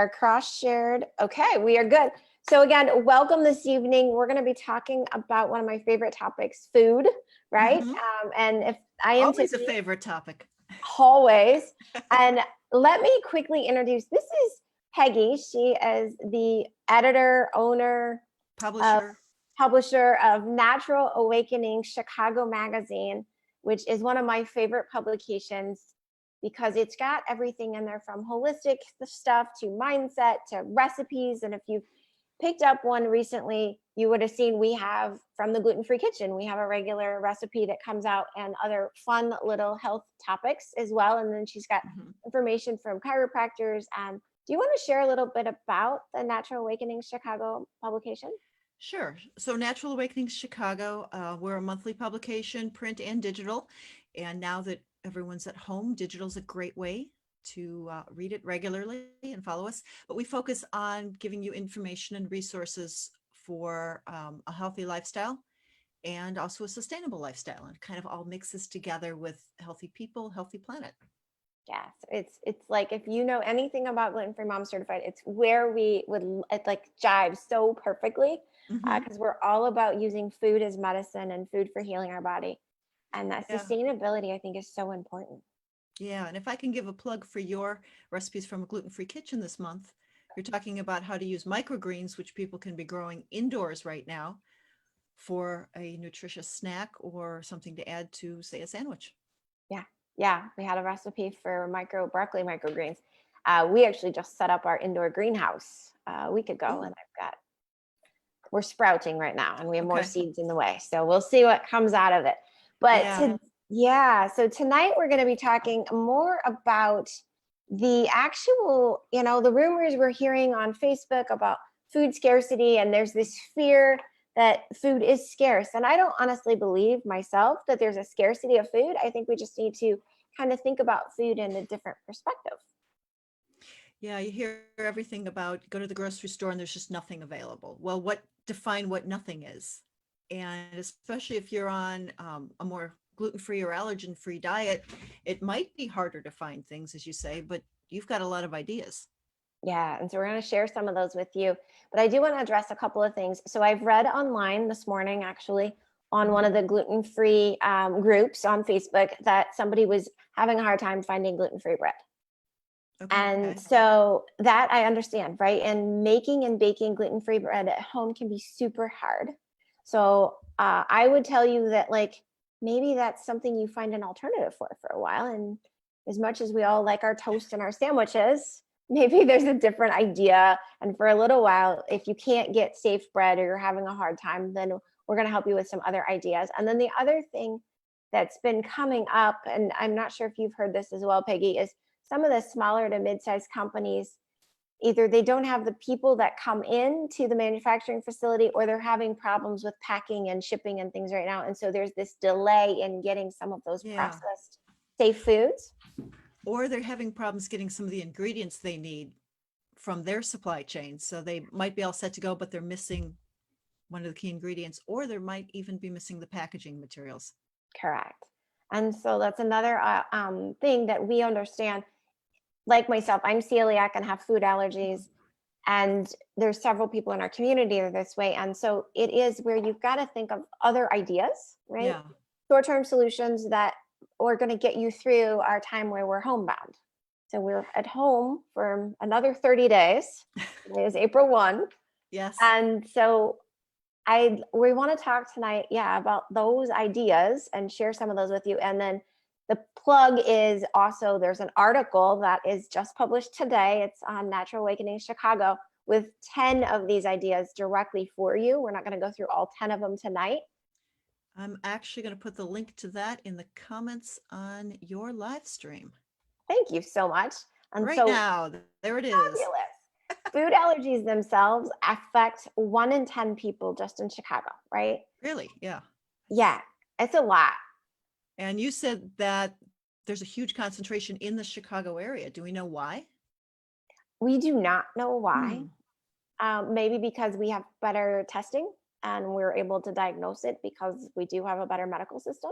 Are cross-shared. Okay, we are good. So again, welcome this evening. We're going to be talking about one of my favorite topics, food, right? Mhm. And if I am Always a Tiffany, favorite topic. always. And let me quickly introduce, this is Peggy. She is the editor, owner, Publisher. publisher of Natural Awakening Chicago Magazine, which is one of my favorite publications because it's got everything in there from holistic stuff to mindset to recipes. And if you've picked up one recently, you would have seen we have from the Gluten Free Kitchen, we have a regular recipe that comes out and other fun little health topics as well. And then she's got Mhm. information from chiropractors. Do you want to share a little bit about the Natural Awakening Chicago publication? Sure. So Natural Awakenings Chicago, we're a monthly publication, print and digital. And now that everyone's at home, digital is a great way to read it regularly and follow us. But we focus on giving you information and resources for a healthy lifestyle and also a sustainable lifestyle. And it kind of all mixes together with healthy people, healthy planet. Yes, it's like if you know anything about Gluten Free Mom Certified, it's where we would it like jive so perfectly Hmm. because we're all about using food as medicine and food for healing our body, and that Yeah. sustainability I think is so important. Yeah, and if I can give a plug for your recipes from a gluten-free kitchen this month, you're talking about how to use microgreens, which people can be growing indoors right now for a nutritious snack or something to add to, say, a sandwich. Yeah, yeah, we had a recipe for broccoli microgreens. We actually just set up our indoor greenhouse a week ago, Oh, and we're sprouting right now and we have more okay. seeds in the way. So we'll see what comes out of it. But Yeah. yeah, so tonight we're going to be talking more about the actual, the rumors we're hearing on Facebook about food scarcity. And there's this fear that food is scarce. And I don't honestly believe myself that there's a scarcity of food. I think we just need to kind of think about food in a different perspective. Yeah, you hear everything about go to the grocery store and there's just nothing available. Well, define what nothing is? And especially if you're on a more gluten-free or allergen-free diet, it might be harder to find things, as you say, but you've got a lot of ideas. Yeah, and so we're going to share some of those with you. But I do want to address a couple of things. So I've read online this morning, actually, on one Mhm. of the gluten-free groups on Facebook that somebody was having a hard time finding gluten-free bread. And Okay. so that I understand, right? And making and baking gluten-free bread at home can be super hard. So I would tell you that, like, maybe that's something you find an alternative for a while. And as much as we all like our toast and our sandwiches, maybe there's a different idea. And for a little while, if you can't get safe bread or you're having a hard time, then we're going to help you with some other ideas. And then the other thing that's been coming up, and I'm not sure if you've heard this as well, Peggy, is some of the smaller to mid-sized companies, either they don't have the people that come in to the manufacturing facility or they're having problems with packing and shipping and things right now. And so there's this delay in getting some of those Yeah. processed safe foods. Or they're having problems getting some of the ingredients they need from their supply chain. So they might be all set to go, but they're missing one of the key ingredients, or there might even be missing the packaging materials. Correct. And so that's another thing that we understand. Like myself, I'm celiac and have food allergies. And there's several people in our community that are this way. And so it is where you've got to think of other ideas, right? Yeah. Short-term solutions that are going to get you through our time where we're homebound. So we're at home for another 30 days. Today is April 1. Yes. And so we want to talk tonight, yeah, about those ideas and share some of those with you. And then the plug is also there's an article that is just published today. It's on Natural Awakening Chicago with 10 of these ideas directly for you. We're not going to go through all 10 of them tonight. I'm actually going to put the link to that in the comments on your live stream Thank you so much. And right so now. There it is. fabulous. Food allergies themselves affect 1 in 10 people just in Chicago, right? Really? Yeah. Yeah, it's a lot. And you said that there's a huge concentration in the Chicago area. Do we know why? We do not know why. Hmm. Maybe because we have better testing and we're able to diagnose it because we do have a better medical system.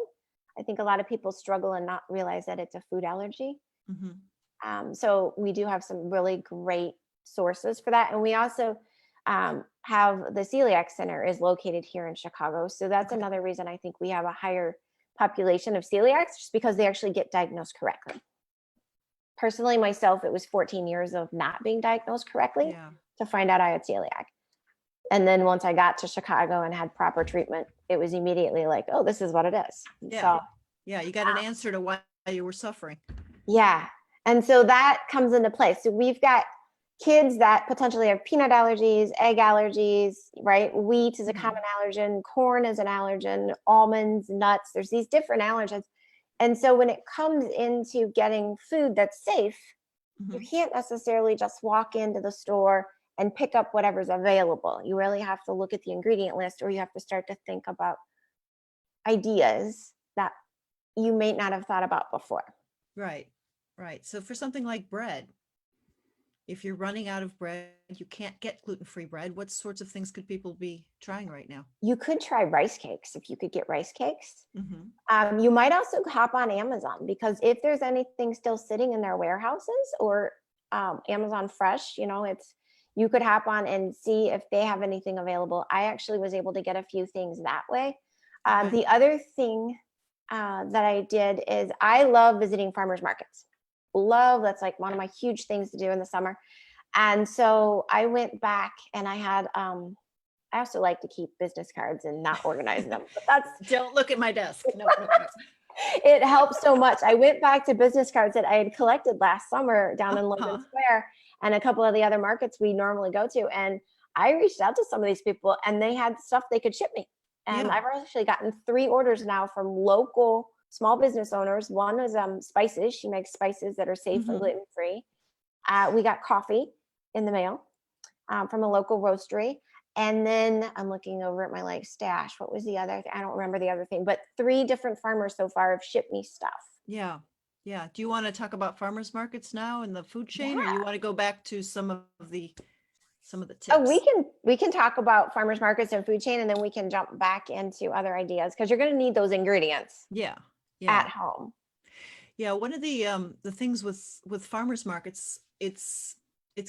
I think a lot of people struggle and not realize that it's a food allergy. Hmm. So we do have some really great sources for that. And we also have the Celiac Center is located here in Chicago. So that's Okay. another reason I think we have a higher population of celiacs, just because they actually get diagnosed correctly. Personally, myself, it was 14 years of not being diagnosed correctly Yeah. to find out I had celiac. And then once I got to Chicago and had proper treatment, it was immediately like, oh, this is what it is. Yeah. So Yeah. You got an answer to why you were suffering. yeah. And so that comes into play. So we've got kids that potentially have peanut allergies, egg allergies, right? Wheat is a common allergen, corn is an allergen, almonds, nuts, there's these different allergens. And so when it comes into getting food that's safe, you can't necessarily just walk into the store and pick up whatever's available. You really have to look at the ingredient list, or you have to start to think about ideas that you may not have thought about before. Right. Right. So for something like bread, if you're running out of bread, you can't get gluten-free bread, what sorts of things could people be trying right now? You could try rice cakes if you could get rice cakes. Mm-hmm. You might also hop on Amazon, because if there's anything still sitting in their warehouses, or Amazon Fresh, you could hop on and see if they have anything available. I actually was able to get a few things that way. Okay. The other thing that I did is I love visiting farmers markets. That's like one of my huge things to do in the summer. And so I went back and I had I also like to keep business cards and not organize them, but that's Don't look at my desk. No. it helps so much. I went back to business cards that I had collected last summer down in Logan Square and a couple of the other markets we normally go to. And I reached out to some of these people and they had stuff they could ship me. And I've actually gotten 3 orders now from local small business owners. One is spices. She makes spices that are safe and gluten-free. We got coffee in the mail from a local roastery. And then I'm looking over at my stash. What was the other thing? I don't remember the other thing, but 3 different farmers so far have shipped me stuff. Yeah. Yeah. Do you want to talk about farmers markets now in the food chain, or you want to go back to some of the tips? Oh, we can talk about farmers markets and food chain, and then we can jump back into other ideas, because you're going to need those ingredients at home. Yeah. One of the things with farmers markets, it's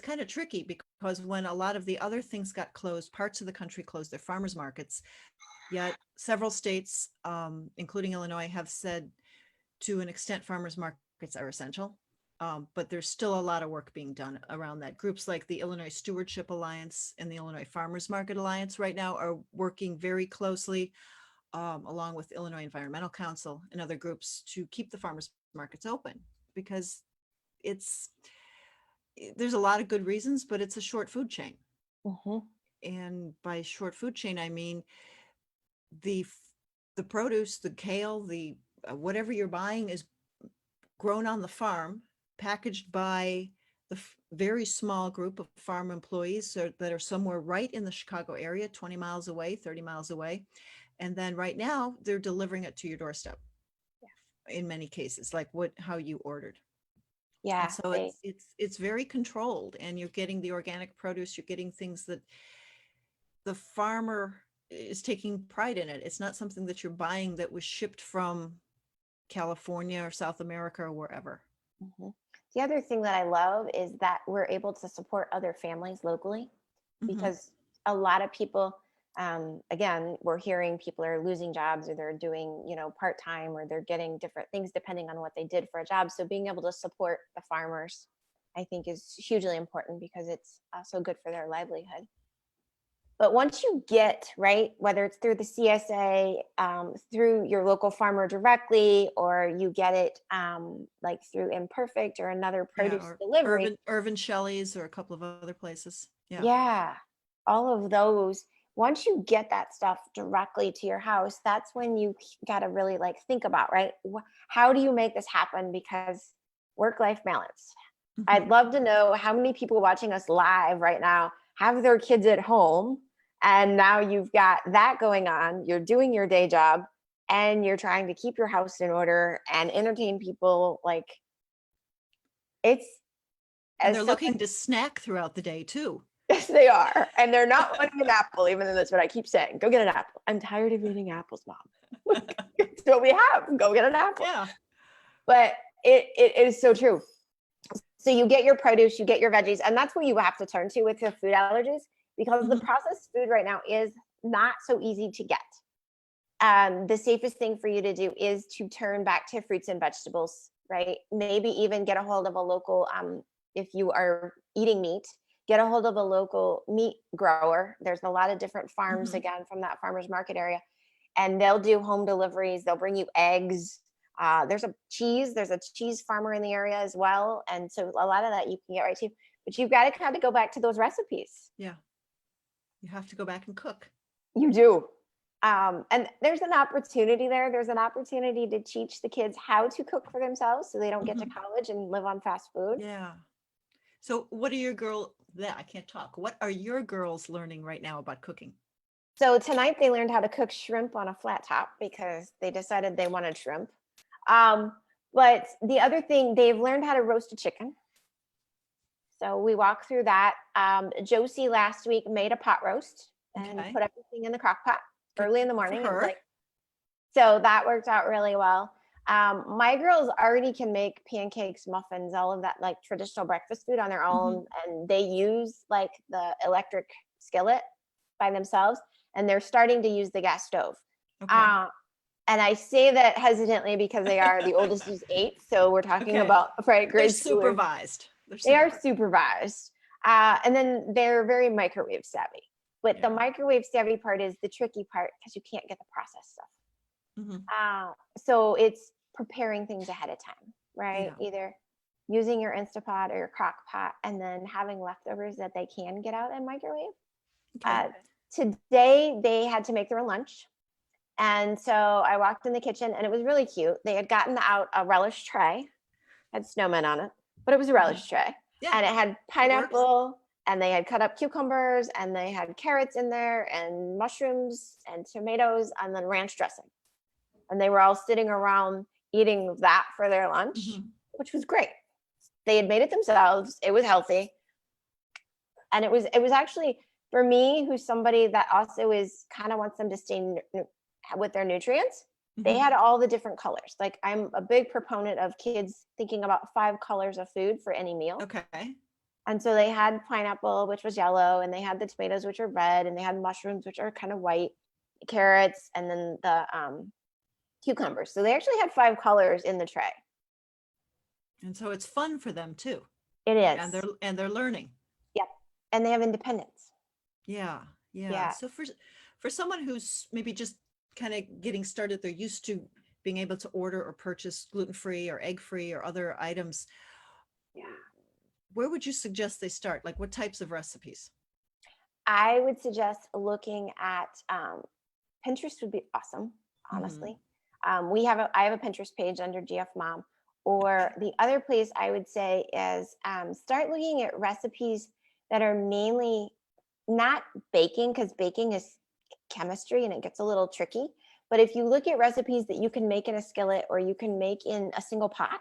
kind of tricky, because when a lot of the other things got closed, parts of the country closed their farmers markets, yet several states, including Illinois, have said to an extent farmers markets are essential. But there's still a lot of work being done around that. Groups like the Illinois Stewardship Alliance and the Illinois Farmers Market Alliance right now are working very closely, along with Illinois Environmental Council and other groups, to keep the farmers markets open, because there's a lot of good reasons, but it's a short food chain. And by short food chain, I mean the produce, the kale, the whatever you're buying is grown on the farm, packaged by the very small group of farm employees that are somewhere right in the Chicago area, 20 miles away, 30 miles away. And then right now they're delivering it to your doorstep. In many cases, like how you ordered. Yeah. And so it's very controlled, and you're getting the organic produce. You're getting things that the farmer is taking pride in it. It's not something that you're buying that was shipped from California or South America or wherever. The other thing that I love is that we're able to support other families locally, because a lot of people, again, we're hearing people are losing jobs, or they're doing, part-time, or they're getting different things depending on what they did for a job. So being able to support the farmers, I think, is hugely important, because it's also good for their livelihood. But once you get, right, whether it's through the CSA, through your local farmer directly, or you get it like through Imperfect or another produce delivery. Irvin Shelley's or a couple of other places. Yeah. All of those. Once you get that stuff directly to your house, that's when you got to really think about, right? How do you make this happen? Because work-life balance. I'd love to know how many people watching us live right now have their kids at home, and now you've got that going on. You're doing your day job, and you're trying to keep your house in order and entertain people. And they're looking to snack throughout the day too. Yes, they are. And they're not wanting an apple, even though that's what I keep saying. Go get an apple. I'm tired of eating apples, Mom. It's what we have. Go get an apple. Yeah. But it is so true. So you get your produce, you get your veggies, and that's where you have to turn to with your food allergies, because the Mhm. processed food right now is not so easy to get. The safest thing for you to do is to turn back to fruits and vegetables, right? Maybe even get a hold of a local, if you are eating meat, get a hold of a local meat grower. There's a lot of different farms, Mhm. again, from that farmer's market area, and they'll do home deliveries. They'll bring you eggs. There's a cheese farmer in the area as well. And so a lot of that you can get right to, but you've got to kind of go back to those recipes. Yeah. You have to go back and cook. You do. And there's an opportunity there. There's an opportunity to teach the kids how to cook for themselves so they don't get to Mhm. college and live on fast food. Yeah. So what are your I can't talk. What are your girls learning right now about cooking? So tonight they learned how to cook shrimp on a flat top because they decided they wanted shrimp. Um, but the other thing, they've learned how to roast a chicken. So we walked through that. Josie last week made a pot roast and Okay. put everything in the crock pot Good early in the for morning. It was her. like, so that worked out really well. My girls already can make pancakes, muffins, all of that like traditional breakfast food on their Mhm. own. And they use like the electric skillet by themselves. And they're starting to use the gas stove. Okay. Uh, and I say that hesitantly because they are, the oldest is 8. So we're talking Okay. about, right, They're grade schoolers. supervised. They're They are supervised. supervised. And then they're very microwave savvy. But the Yeah. microwave savvy part is the tricky part because you can't get the processed stuff. Mhm. So it's preparing things ahead of time, right? Yeah. Either using your Instapot or your crock pot and then having leftovers that they can get out and microwave. Okay. Uh, Today, they had to make their own lunch. And so I walked in the kitchen and it was really cute. They had gotten out a relish tray, had snowmen on it, but it was a Mhm. relish tray. Yeah. And it had That works. pineapple, and they had cut up cucumbers, and they had carrots in there, and mushrooms, and tomatoes, and then ranch dressing. And they were all sitting around eating that for their lunch, Mhm. which was great. They had made it themselves. It was healthy, and it was actually, for me, who's somebody that also is kind of wants them to stay with their nutrients. They Mhm. had all the different colors. Like, I'm a big proponent of kids thinking about 5 colors of food for any meal. Okay. And so they had pineapple, which was yellow, and they had the tomatoes, which are red, and they had mushrooms, which are kind of white, carrots, and then the cucumbers. So they actually had 5 colors in the tray. And so it's fun for them too. It And is. they're learning. Yep. And they have independence. Yeah. Yeah. Yeah. So for someone who's maybe just kind of getting started, they're used to being able to order or purchase gluten-free or egg-free or other items. Yeah. Where would you suggest they start? Like what types of recipes? I would suggest looking at Pinterest would be awesome, Mhm. honestly. I have a Pinterest page under GF Mom. Or the other place I would say is start looking at recipes that are mainly not baking, because baking is chemistry and it gets a little tricky. But if you look at recipes that you can make in a skillet or you can make in a single pot,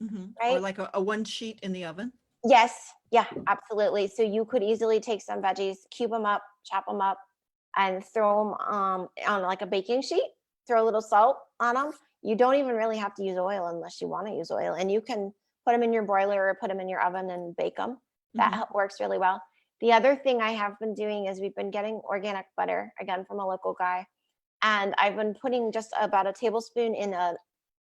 Or right? like a one sheet in the oven? Yes, yeah, absolutely. So you could easily take some veggies, cube them up, chop them up, and throw them on like a baking sheet. Throw a little salt on them. You don't even really have to use oil unless you want to use oil, and you can put them in your broiler or put them in your oven and bake them. That Mhm. works really well. The other thing I have been doing is we've been getting organic butter again from a local guy, and I've been putting just about a tablespoon in a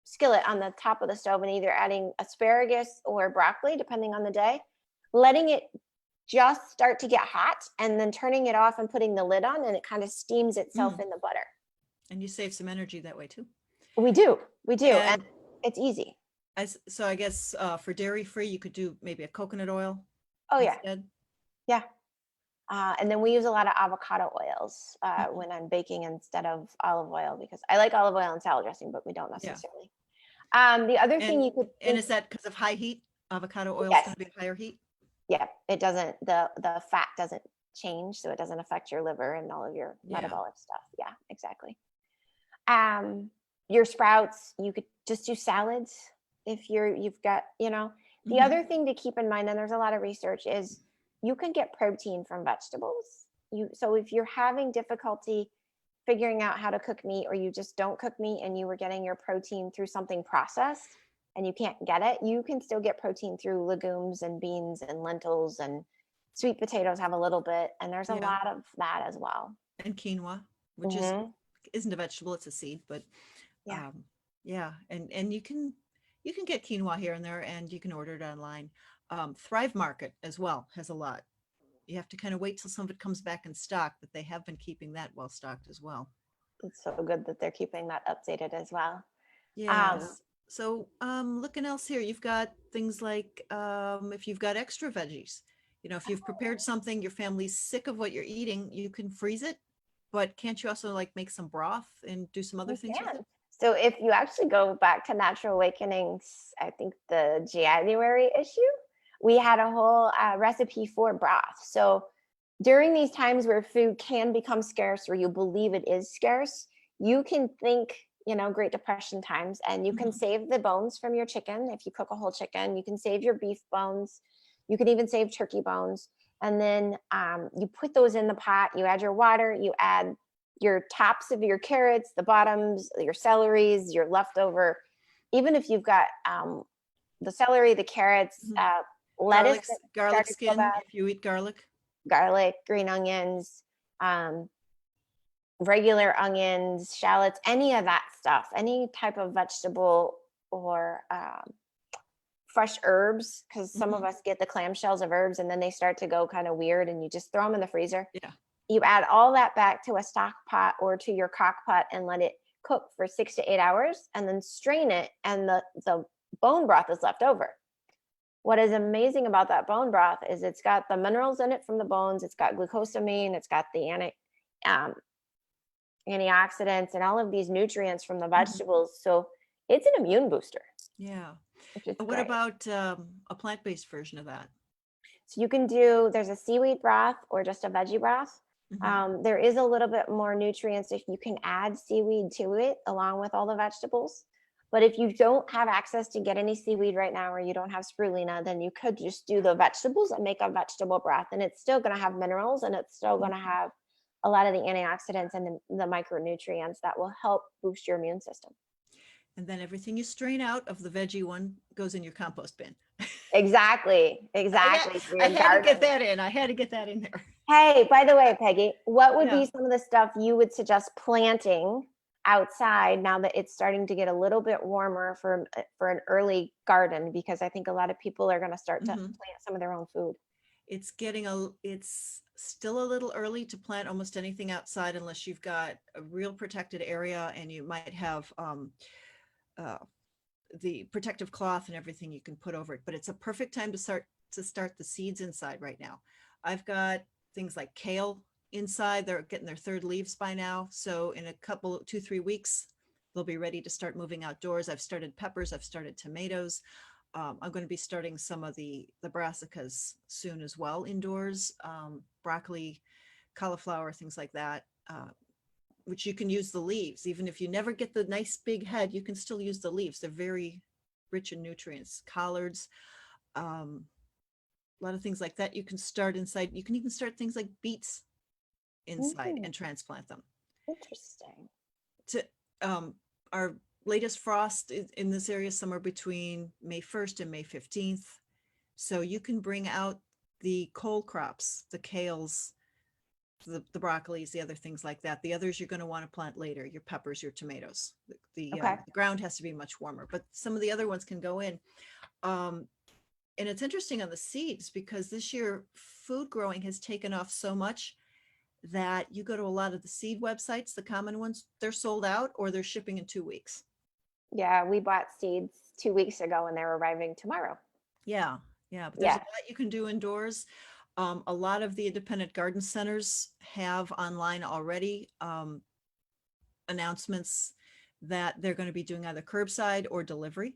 skillet on the top of the stove and either adding asparagus or broccoli, depending on the day, letting it just start to get hot and then turning it off and putting the lid on, and it kind of steams itself Mm. in the butter. And you save some energy that way too. We do. And And it's easy. so I guess for dairy free, you could do maybe a coconut oil Oh, yeah. instead. Yeah. And then we use a lot of avocado oils Mhm. when I'm baking instead of olive oil because I like olive oil and salad dressing, but we don't Yeah. necessarily. The other thing And you could and think, is that because of high heat? Avocado oil is yes, going to be higher heat? yeah, it doesn't, the fat doesn't change, so it doesn't affect your liver and all of your Yeah. metabolic stuff. Yeah, exactly. Um, your sprouts, you could just do salads if you've got, the Mhm. other thing to keep in mind, and there's a lot of research, is you can get protein from vegetables. So if you're having difficulty figuring out how to cook meat or you just don't cook meat and you were getting your protein through something processed, and you can't get it, you can still get protein through legumes and beans and lentils, and sweet potatoes have a little bit, and there's a Yeah. lot of that as well. And quinoa, which Hmm. isn't a vegetable, it's a seed, but Yeah. um, yeah, and you can get quinoa here and there, and you can order it online. Thrive Market as well has a lot. You have to kind of wait till some of it comes back in stock, but they have been keeping that well stocked as well. It's so good that they're keeping that updated as well. Yes. So looking else here, you've got things like if you've got extra veggies, you know, if you've prepared something, your family's sick of what you're eating, you can freeze it. But can't you also like make some broth and do some other You things with can. it? So if you actually go back to Natural Awakenings, I think the January issue, we had a whole recipe for broth. So during these times where food can become scarce, or you believe it is scarce, you can think, Great Depression times, and you can Mhm. save the bones from your chicken. If you cook a whole chicken, you can save your beef bones. You can even save turkey bones. And then you put those in the pot, you add your water, you add your tops of your carrots, the bottoms, your celeries, your leftover, even if you've got the celery, the carrots, Mhm. lettuce that Garlic started to go skin, bad, if you eat garlic. garlic, green onions, um, regular onions, shallots, any of that stuff, any type of vegetable, or fresh herbs, because some of Mhm. us get the clamshells of herbs and then they start to go kind of weird, and you just throw them in the freezer. Yeah. You add all that back to a stock pot or to your crock pot and let it cook for 6 to 8 hours, and then strain it, and the bone broth is left over. What is amazing about that bone broth is it's got the minerals in it from the bones, it's got glucosamine, it's got the um, antioxidants and all of these nutrients from the Mhm. vegetables. So it's an immune booster, Yeah. which is And what great. about a plant-based version of that? So there's a seaweed broth or just a veggie broth. Mhm. There is a little bit more nutrients if you can add seaweed to it along with all the vegetables. But if you don't have access to get any seaweed right now, or you don't have spirulina, then you could just do the vegetables and make a vegetable broth. And it's still going to have minerals, and it's still going to Mhm. have a lot of the antioxidants and the micronutrients that will help boost your immune system. And then everything you strain out of the veggie one goes in your compost bin. Exactly. Exactly. For I your had to get garden. that in. I had to get that in there. Hey, by the way, Peggy, what would Yeah. be some of the stuff you would suggest planting outside now that it's starting to get a little bit warmer for an early garden? Because I think a lot of people are going to start to Mhm. plant some of their own food. It's still a little early to plant almost anything outside unless you've got a real protected area and you might have uh, the protective cloth and everything you can put over it. But it's a perfect time to start the seeds inside right now. I've got things like kale inside. They're getting their third leaves by now. So in a couple, 2, 3 weeks, they'll be ready to start moving outdoors. I've started peppers. I've started tomatoes. I'm going to be starting some of the brassicas soon as well indoors. Broccoli, cauliflower, things like that. Which you can use the leaves. Even if you never get the nice big head, you can still use the leaves. They're very rich in nutrients. Collards, a lot of things like that. You can start inside. You can even start things like beets inside Mm, and transplant them. interesting. To our latest frost in this area somewhere between May 1st and May 15th. So you can bring out the cole crops, the kales, the broccolis, the other things like that. The others you're going to want to plant later, your peppers, your tomatoes. Okay. The ground has to be much warmer, but some of the other ones can go in. Um, and it's interesting on the seeds because this year food growing has taken off so much that you go to a lot of the seed websites, the common ones, they're sold out or they're shipping in 2 weeks. Yeah, we bought seeds 2 weeks ago and they're arriving tomorrow. Yeah, yeah, but there's a Yeah. lot you can do indoors. A lot of the independent garden centers have online already announcements that they're going to be doing either curbside or delivery.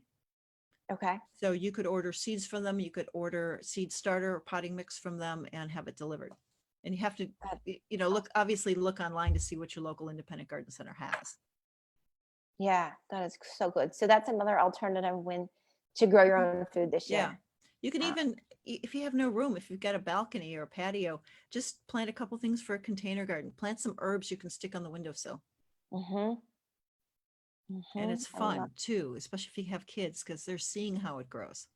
Okay. So you could order seeds from them, you could order seed starter or potting mix from them and have it delivered. And you have to, That's look online to see what your local independent garden center has. Yeah, that is so good. So that's another alternative when to grow your Mhm. own food this Yeah. year. You can Uh, even, if you have no room, if you've got a balcony or a patio, just plant a couple things for a container garden. Plant some herbs you can stick on the windowsill. mhm. And it's I love. fun too, especially if you have kids, because they're seeing how it grows.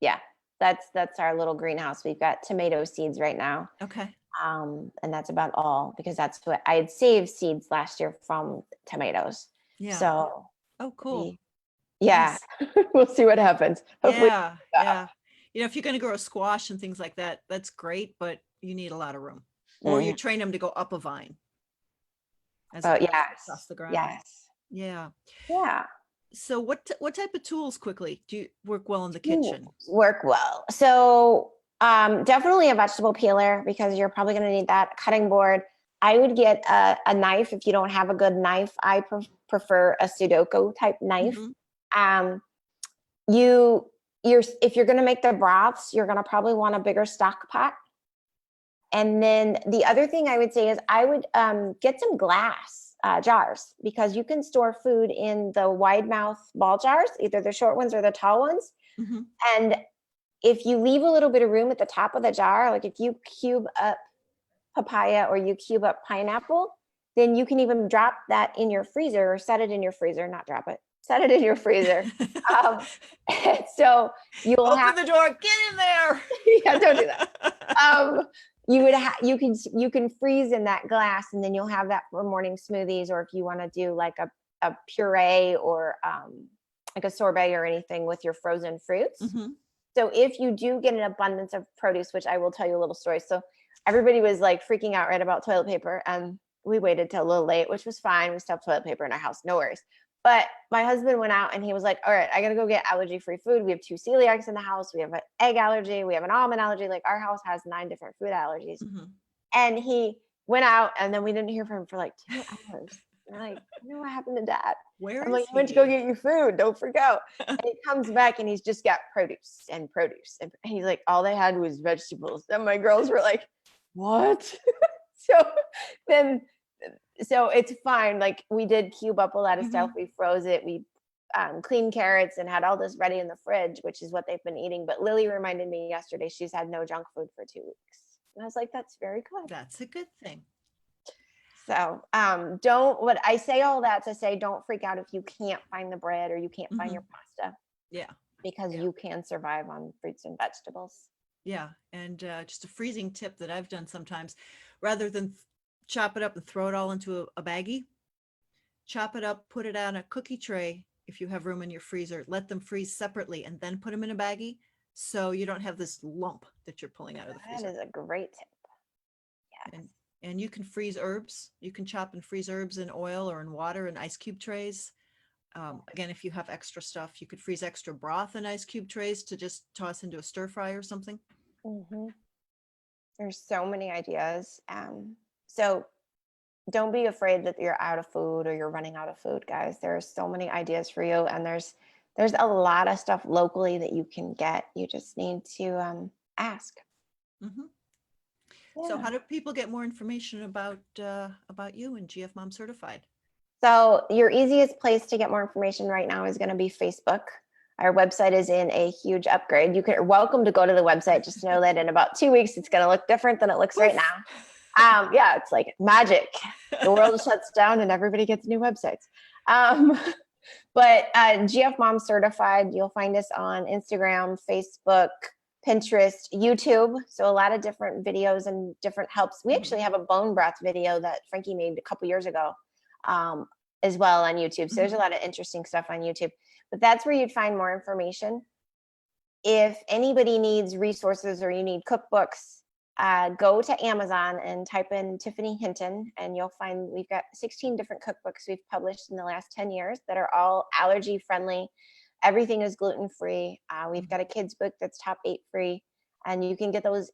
Yeah, that's our little greenhouse. We've got tomato seeds right now. Okay. And that's about all because that's what I had saved seeds last year from tomatoes. Yeah. So Oh, cool. we, yeah, Nice. we'll see what happens. Hopefully, Yeah. Yeah. You know, if you're going to grow a squash and things like that, that's great, but you need a lot of room. Or you mhm. train them to go up a vine as Oh opposed to across yes, the ground. yes, Yeah. yeah. So what type of tools quickly do you work well in the Tools kitchen? work well. So definitely a vegetable peeler because you're probably going to need that. Cutting board. I would get a knife if you don't have a good knife. I prefer a Sudoku type knife. Hmm. Um, you're if you're going to make the broths, you're going to probably want a bigger stock pot. And then the other thing I would say is I would get some glass jars because you can store food in the wide mouth ball jars, either the short ones or the tall ones. Hmm. And if you leave a little bit of room at the top of the jar, like if you cube up papaya or you cube up pineapple, then you can even drop that in your freezer or set it in your freezer, not drop it, set it in your freezer. Um, so you'll have, Open the door, get in there. yeah, don't do that. You would you can freeze in that glass and then you'll have that for morning smoothies, or if you want to do like a puree or like a sorbet or anything with your frozen fruits. Hmm. So if you do get an abundance of produce, which I will tell you a little story. So everybody was like freaking out right about toilet paper, and we waited till a little late, which was fine. We still have toilet paper in our house, no worries. But my husband went out and he was like, all right, I gotta go get allergy-free food. We have 2 celiacs in the house. We have an egg allergy. We have an almond allergy. Like our house has 9 different food allergies. Hmm. And he went out and then we didn't hear from him for like 2 hours. We're like, you know what happened to dad? Where I'm like, is you went to go he? get your food. Don't forget. And he comes back and he's just got produce and produce. And he's like, all they had was vegetables. And my girls were like, what? so then, so it's fine. Like we did cube up a lot of stuff. Hmm. We froze it. We cleaned carrots and had all this ready in the fridge, which is what they've been eating. But Lily reminded me yesterday she's had no junk food for 2 weeks. And I was like, that's very good. That's a good thing. So don't, what I say all that to say, don't freak out if you can't find the bread or you can't find your Hmm. pasta, Yeah. because Yeah. you can survive on fruits and vegetables. Yeah. And just a freezing tip that I've done sometimes, rather than chop it up and throw it all into a baggie, chop it up, put it on a cookie tray. If you have room in your freezer, let them freeze separately and then put them in a baggie. So you don't have this lump that you're pulling out of the That freezer. is a great tip. Yeah. And you can freeze herbs. You can chop and freeze herbs in oil or in water in ice cube trays. Again, if you have extra stuff, you could freeze extra broth in ice cube trays to just toss into a stir fry or something. Mm-hmm. There's so many ideas. So don't be afraid that you're out of food or you're running out of food, guys. There are so many ideas for you, and there's a lot of stuff locally that you can get. You just need to ask. Hmm. So Yeah. how do people get more information about you and GF Mom Certified? So your easiest place to get more information right now is going to be Facebook. Our website is in a huge upgrade. You're welcome to go to the website. Just know that in about 2 weeks, it's going to look different than it looks right now. Yeah, it's like magic. The world shuts down and everybody gets new websites. But GF Mom Certified, you'll find us on Instagram, Facebook, Pinterest, YouTube. So a lot of different videos and different helps. We actually have a bone broth video that Frankie made a couple years ago as well on YouTube. So there's a lot of interesting stuff on YouTube. But that's where you'd find more information. If anybody needs resources or you need cookbooks, go to Amazon and type in Tiffany Hinton, and you'll find we've got 16 different cookbooks we've published in the last 10 years that are all allergy friendly. Everything is gluten free. We've got a kids book that's top 8 free, and you can get those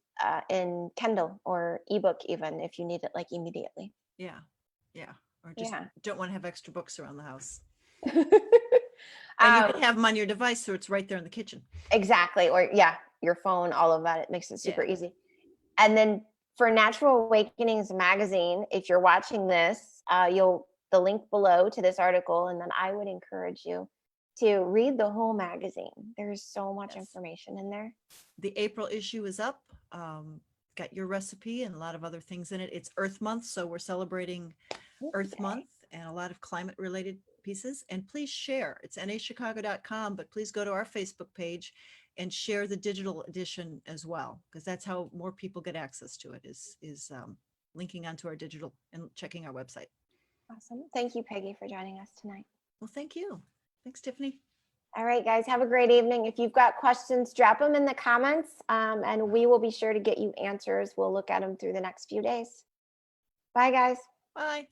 in Kindle or ebook even if you need it like immediately. Yeah. Yeah. Or just Yeah. don't want to have extra books around the house. And you um, can have them on your device, so it's right there in the kitchen. exactly. Or yeah, your phone, all of that. It makes it super easy. And then for Natural Awakenings magazine, if you're watching this, the link below to this article, and then I would encourage you to read the whole magazine. There's so much information in there. The April issue is up. Got your recipe and a lot of other things in it. It's Earth Month, so we're celebrating Earth Month and a lot of climate related pieces. And please share. It's nachicago.com, but please go to our Facebook page and share the digital edition as well, because that's how more people get access to it, is linking onto our digital and checking our website. Awesome. Thank you, Peggy, for joining us tonight. Well, thank you. Thanks, Tiffany. All right, guys, have a great evening. If you've got questions, drop them in the comments, and we will be sure to get you answers. We'll look at them through the next few days. Bye, guys. Bye.